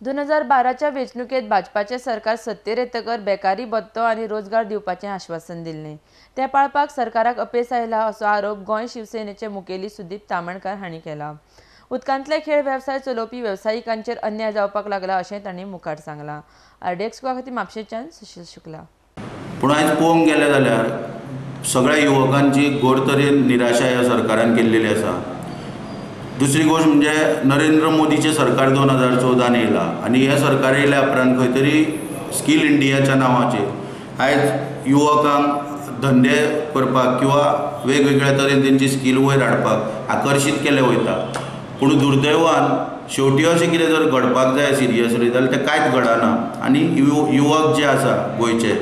2012च्या वेंचणुकेत भाजपाचे सरकार सत्तेर येतकर बेकारी भत्तो आनी रोजगार दिवपाचें आश्वासन दिल्लें तें पाळपाक सरकाराक अपेस आयला असो आरोप गोंय शिवसेनेचे मुखेली सुदीप तामणकार हांणी केला। उदकांतले खेळ वेवसाय चलोवपी वेवसायिकांचेर अन्याय जावपाक लागला अशें तांणी मुखार सांगलां। RDX खातीर म्हापशेंच्यान सुशील शुक्ला। पूण आयज पळोवंक गेलें जाल्यार सगळ्या युवकांची घोर तरेन निराशा ह्या सरकारान केल्लेली आसा। दुसरी गोष्ट म्हणजे नरेंद्र मोदीचे सरकार 2014 येयला आनी हे सरकार येयल्या उपरांत खंय तरी स्कील इंडियाच्या नांवाचेर आयज युवकांक धंदे करपाक किंवा वेगवेगळ्या तरेन तेंची स्कील वयर हाडपाक आकर्शीत केले वयता। पूण दुर्दैवान शेवटी अशें कितें जर घडपाक जाय सिरियसली जाल्यार तें कांयच घडना आनी युवक जे आसा गोंयचे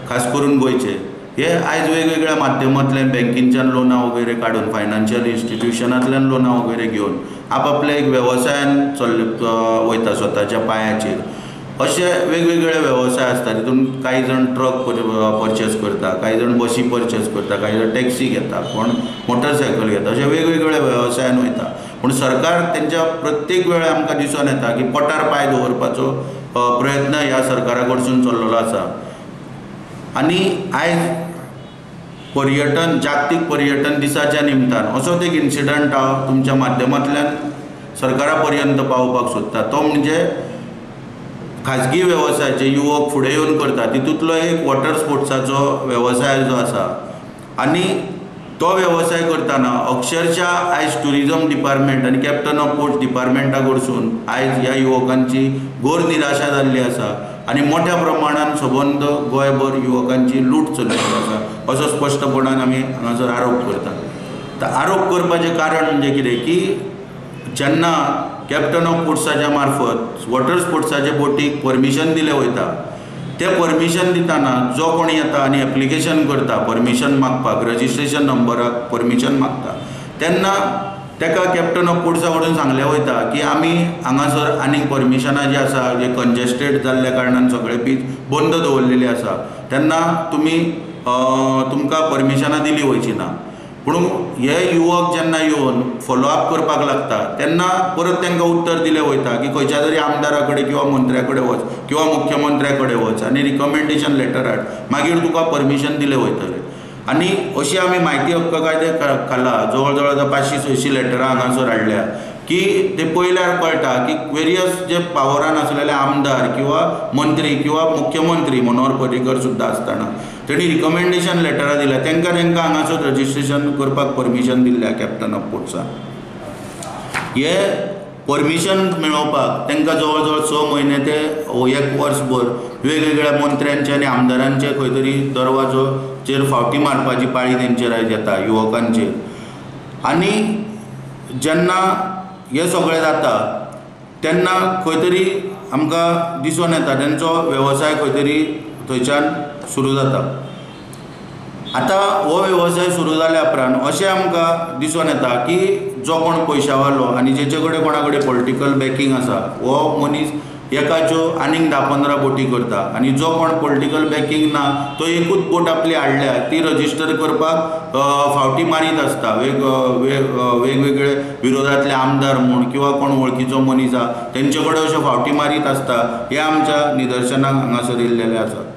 खास करून गोंयचे हे आयज वेगवेगळ्या माध्यमांतल्यान बँकेच्यान लोनां वगैरे काडून फायनान्शियल इन्स्टिट्यूशनांतल्यान लोनां वगैरे घेवन आपआपल्या एक वेवसायान वयता स्वताच्या पांयाचेर। अशे वेगवेगळे वेवसाय आसता तितून कांय जाण ट्रक परचेस करता, कांय जाण बसी परचेस करता, कांय जाण टॅक्सी घेता, कोण मोटरसायकल घेता, अशे वेगवेगळे वेवसायान वयता। पूण सरकार तेंच्या प्रत्येक वेळा आमकां दिसून येता की पोटार पांय दवरपाचो प्रयत्न ह्या सरकारा कडसून चल्लेलो आसा। आनी आयज पर्यटन जागतीक पर्यटन दिसाच्या निमतान असोच एक इन्सिडंट हांव तुमच्या माध्यमांतल्यान सरकारा पर्यंत पावोवपाक सोदता। तो म्हणजे खाजगी वेवसाय जे युवक फुडें येवन करता तितूंतलो एक वॉटर स्पोर्ट्साचो वेवसाय जो आसा आनी तो वेवसाय करतना अक्षरशः आयज टुरिजम डिपार्टमेंट आनी कॅप्टन ऑफ पोर्ट्स डिपार्टमेंटा कडसून आयज ह्या युवकांची घोर निराशा जाल्ली आसा आनी मोठ्या प्रमाणान सबंद गोंयभर युवकांची लूट चलिल्ली आसा असो स्पश्टपणान आमी हांगासर आरोप करता। आरोप करपाचें कारण म्हणजे कितें की जेन्ना कॅप्टन ऑफ पोर्ट्साच्या मार्फत वॉटर स्पोर्ट्साच्या बोटीक परमिशन दिलें वयता तें परमिशन दितना जो कोण येता आनी एप्लिकेशन करता परमिशन मागपाक रजिस्ट्रेशन नंबराक परमिशन मागता तेन्ना तेका कॅप्टन ऑफ पोर्ट्सा कडून सांगलें वयता की आमी हांगासर आनीक परमिशनां जी आसा जे कंजेस्टेड जाल्ल्या कारणान सगळे बीच बंद दवरलेली आसा तेन्ना तुमकां परमिशनां दिली वयची ना। पूण हे युवक जेन्ना येवन फॉलोअप करपाक लागता तेन्ना परत तांकां उत्तर दिलें वयता की खंयच्या तरी आमदारा कडेन किंवा मंत्र्या कडेन वच किंवा मुख्यमंत्र्या कडेन वच आनी रिकमेंडेशन लेटर हाड मागीर तुका परमिशन दिलें वयतलें। आनी अशी आमी म्हायती हक्क कायदे खाला जवळ जवळ आतां 500-600 लेटरां हांगासर हाडल्या की ते पयल्यार कळटा की वेरियस जे पावरान आसलेले आमदार किंवा मंत्री किंवा मुख्यमंत्री मनोहर पर्रीकर सुद्दां आसतना तेणी रिकमेंडेशन लेटरां दिल्या तांकां हांगासर रजिस्ट्रेशन करपाक परमिशन दिल्ल्या कॅप्टन ऑफ पोर्ट्साक। हे परमिशन मेळोवपाक तांकां जवळ जवळ 6 म्हयने ते 1 वर्सभर वेगवेगळ्या मंत्र्यांचे आनी आमदारांचे खंय तरी दरवाजोचेर फावटी मारपाची पाळी तेंचेर आयज येता युवकांचेर। आनी जेन्ना हें सगळें जाता तेन्ना खंय तरी आमकां दिसून येता तेंचो वेवसाय खंय तरी थंयच्यान सुरू जाता। आतां हो वेवसाय सुरू जाल्या उपरांत अशें आमकां दिसून येता की जो कोण पयशावालो आनी जेचे कडेन कोणा कडेन पॉलिटिकल बॅकींग आसा हो मनीस एकाच्यो आनीक 10-15 बोटी करता आनी जो कोण पॉलिटिकल बॅकींग ना तो एकूच बोट आपली हाडल्या ती रजिस्टर करपाक फावटी मारीत आसता। वेगवेगळे विरोधातले आमदार म्हूण किंवा कोण वळखीचो मनीस आसा तेंचे कडेन अशें फावटी मारीत आसता हे आमच्या निदर्शनाक हांगासर येयल्लेलें आसा।